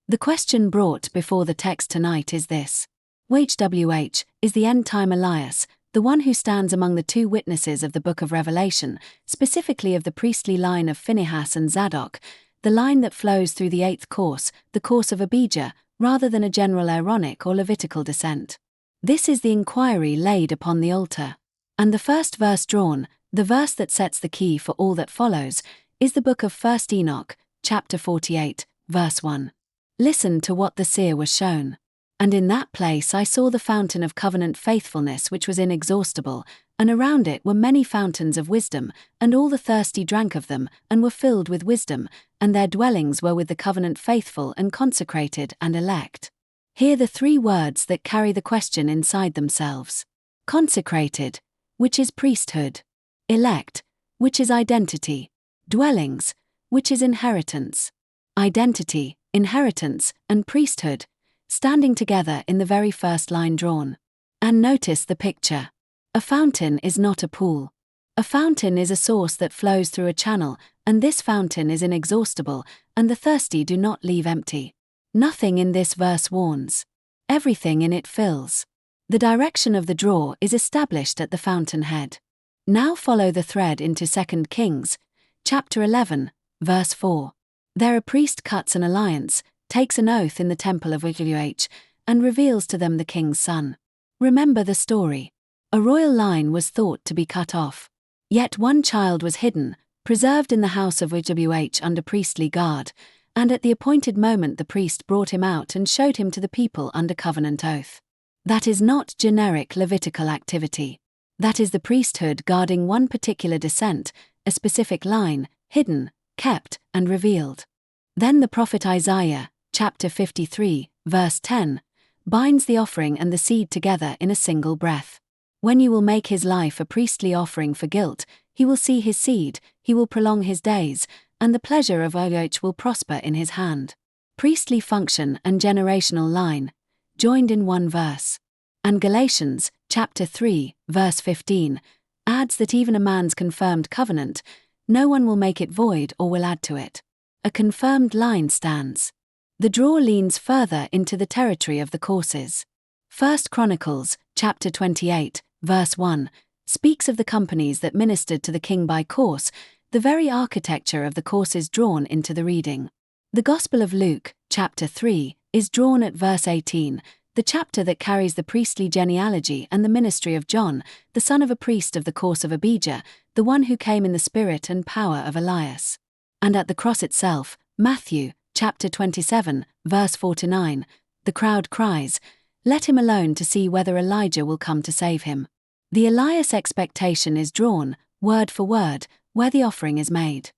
The question brought before the text tonight is this. YHWH is the end-time Elias, the one who stands among the two witnesses of the book of Revelation, specifically of the priestly line of Phinehas and Zadok, the line that flows through the eighth course, the course of Abijah, rather than a general Aaronic or Levitical descent. This is the inquiry laid upon the altar. And the first verse drawn, the verse that sets the key for all that follows, is the book of First Enoch, chapter 48, verse 1. Listen to what the seer was shown. And in that place I saw the fountain of covenant faithfulness which was inexhaustible, and around it were many fountains of wisdom, and all the thirsty drank of them, and were filled with wisdom, and their dwellings were with the covenant faithful and consecrated and elect. Hear the three words that carry the question inside themselves. Consecrated, which is priesthood. Elect, which is identity. Dwellings, which is inheritance. Identity, inheritance, and priesthood, standing together in the very first line drawn. And notice the picture. A fountain is not a pool. A fountain is a source that flows through a channel, and this fountain is inexhaustible, and the thirsty do not leave empty. Nothing in this verse warns. Everything in it fills. The direction of the draw is established at the fountainhead. Now follow the thread into 2 Kings, chapter 11, verse 4. There a priest cuts an alliance, takes an oath in the temple of YHWH, and reveals to them the king's son. Remember the story. A royal line was thought to be cut off. Yet one child was hidden, preserved in the house of YHWH under priestly guard, and at the appointed moment the priest brought him out and showed him to the people under covenant oath. That is not generic Levitical activity. That is the priesthood guarding one particular descent, a specific line, hidden, kept, and revealed. Then the prophet Isaiah, chapter 53, verse 10, binds the offering and the seed together in a single breath. When you will make his life a priestly offering for guilt, he will see his seed, he will prolong his days, and the pleasure of YHWH will prosper in his hand. Priestly function and generational line, joined in one verse. And Galatians, chapter 3, verse 15, adds that even a man's confirmed covenant, no one will make it void or will add to it. A confirmed line stands. The draw leans further into the territory of the courses. First Chronicles, chapter 28, verse 1, speaks of the companies that ministered to the king by course, the very architecture of the courses drawn into the reading. The Gospel of Luke, chapter 3, is drawn at verse 18, the chapter that carries the priestly genealogy and the ministry of John, the son of a priest of the course of Abijah, the one who came in the spirit and power of Elias. And at the cross itself, Matthew, chapter 27, verse 49, the crowd cries, "Let him alone to see whether Elijah will come to save him." The Elias expectation is drawn, word for word, where the offering is made.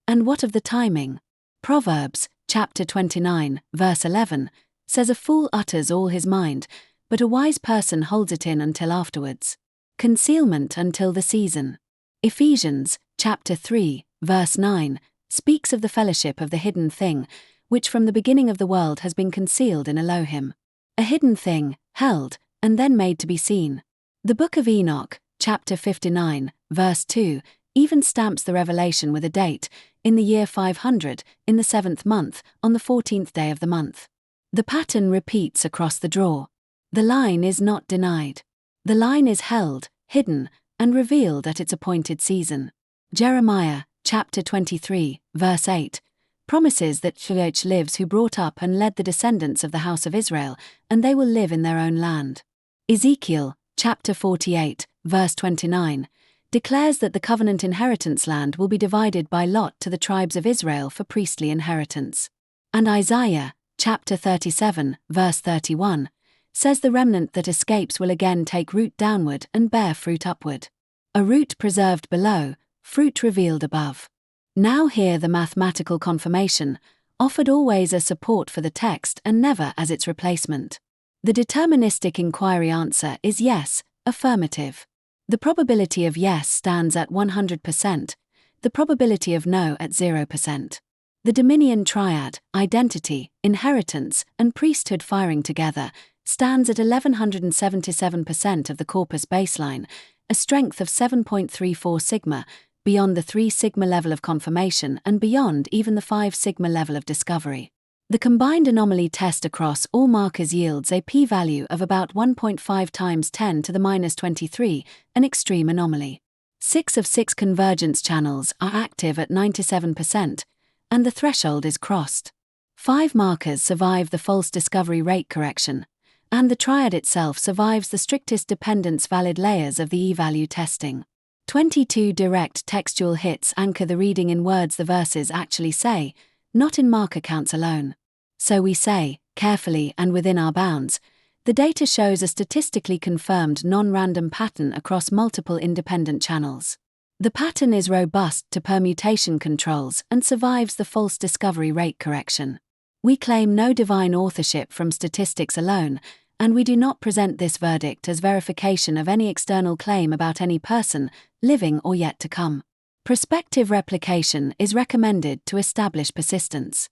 And what of the timing? Proverbs, chapter 29, verse 11, says a fool utters all his mind, but a wise person holds it in until afterwards. Concealment until the season. Ephesians, chapter 3, verse 9, speaks of the fellowship of the hidden thing, which from the beginning of the world has been concealed in Elohim. A hidden thing, held, and then made to be seen. The book of Enoch, chapter 59, verse 2, even stamps the revelation with a date, in the year 500, in the 7th month, on the 14th day of the month. The pattern repeats across the draw. The line is not denied. The line is held, hidden, and revealed at its appointed season. Jeremiah, chapter 23, verse 8, promises that YHWH lives who brought up and led the descendants of the house of Israel, and they will live in their own land. Ezekiel, chapter 48, verse 29, declares that the covenant inheritance land will be divided by lot to the tribes of Israel for priestly inheritance. And Isaiah, chapter 37, verse 31, says the remnant that escapes will again take root downward and bear fruit upward. A root preserved below, fruit revealed above. Now hear the mathematical confirmation, offered always as support for the text and never as its replacement. The deterministic inquiry answer is yes, affirmative. The probability of yes stands at 100%, the probability of no at 0%. The Dominion triad, identity, inheritance, and priesthood firing together, stands at 1177% of the corpus baseline, a strength of 7.34 sigma, beyond the 3 sigma level of confirmation and beyond even the 5 sigma level of discovery. The combined anomaly test across all markers yields a p-value of about 1.5 times 10 to the minus 23, an extreme anomaly. 6 of 6 convergence channels are active at 97%, and the threshold is crossed. 5 markers survive the false discovery rate correction, and the triad itself survives the strictest dependence valid layers of the e-value testing. 22 direct textual hits anchor the reading in words the verses actually say, not in marker counts alone. So we say, carefully and within our bounds, the data shows a statistically confirmed non-random pattern across multiple independent channels. The pattern is robust to permutation controls and survives the false discovery rate correction. We claim no divine authorship from statistics alone, and we do not present this verdict as verification of any external claim about any person, living or yet to come. Prospective replication is recommended to establish persistence.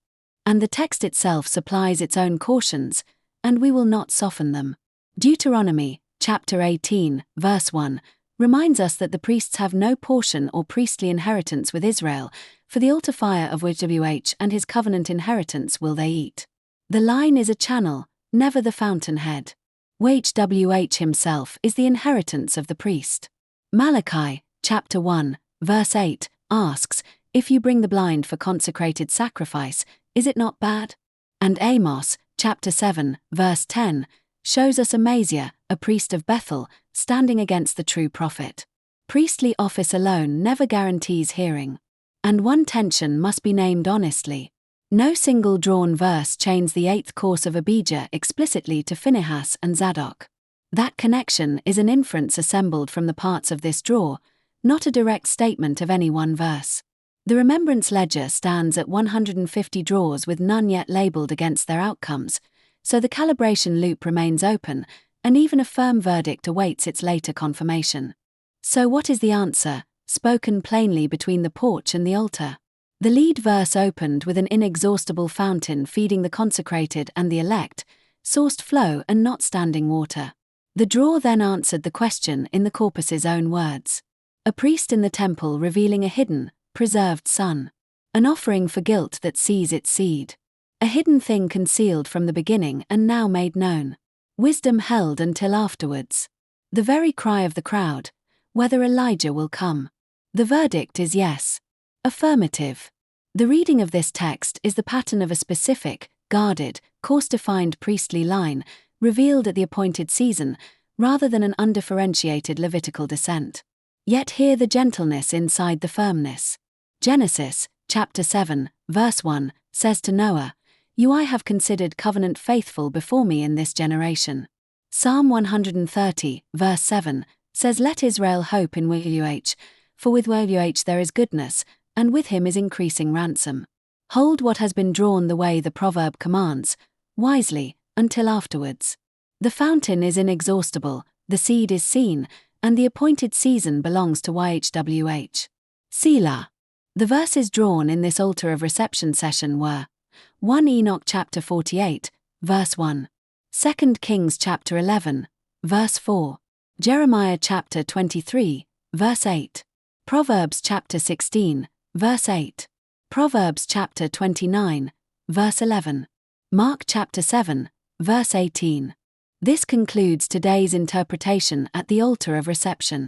And the text itself supplies its own cautions, and we will not soften them. Deuteronomy, chapter 18, verse 1, reminds us that the priests have no portion or priestly inheritance with Israel, for the altar fire of YHWH and his covenant inheritance will they eat. The line is a channel, never the fountainhead. YHWH himself is the inheritance of the priest. Malachi, chapter 1, verse 8, asks, if you bring the blind for consecrated sacrifice, is it not bad? And Amos, chapter 7, verse 10, shows us Amaziah, a priest of Bethel, standing against the true prophet. Priestly office alone never guarantees hearing. And one tension must be named honestly. No single drawn verse chains the 8th course of Abijah explicitly to Phinehas and Zadok. That connection is an inference assembled from the parts of this draw, not a direct statement of any one verse. The remembrance ledger stands at 150 draws with none yet labeled against their outcomes, so the calibration loop remains open, and even a firm verdict awaits its later confirmation. So what is the answer, spoken plainly between the porch and the altar? The lead verse opened with an inexhaustible fountain feeding the consecrated and the elect, sourced flow and not standing water. The draw then answered the question in the corpus's own words. A priest in the temple revealing a hidden, preserved son. An offering for guilt that sees its seed. A hidden thing concealed from the beginning and now made known. Wisdom held until afterwards. The very cry of the crowd, whether Elijah will come. The verdict is yes. Affirmative. The reading of this text is the pattern of a specific, guarded, course-defined priestly line, revealed at the appointed season, rather than an undifferentiated Levitical descent. Yet hear the gentleness inside the firmness. Genesis, chapter 7, verse 1, says to Noah, "You I have considered covenant faithful before me in this generation." Psalm 130, verse 7, says, "Let Israel hope in YHWH, for with YHWH there is goodness, and with him is increasing ransom. Hold what has been drawn the way the proverb commands, wisely, until afterwards. The fountain is inexhaustible, the seed is seen, and the appointed season belongs to YHWH. Selah. The verses drawn in this altar of reception session were 1 Enoch chapter 48, verse 1, 2 Kings chapter 11, verse 4, Jeremiah chapter 23, verse 8, Proverbs chapter 16, verse 8, Proverbs chapter 29, verse 11, Mark chapter 7, verse 18. This concludes today's interpretation at the altar of reception.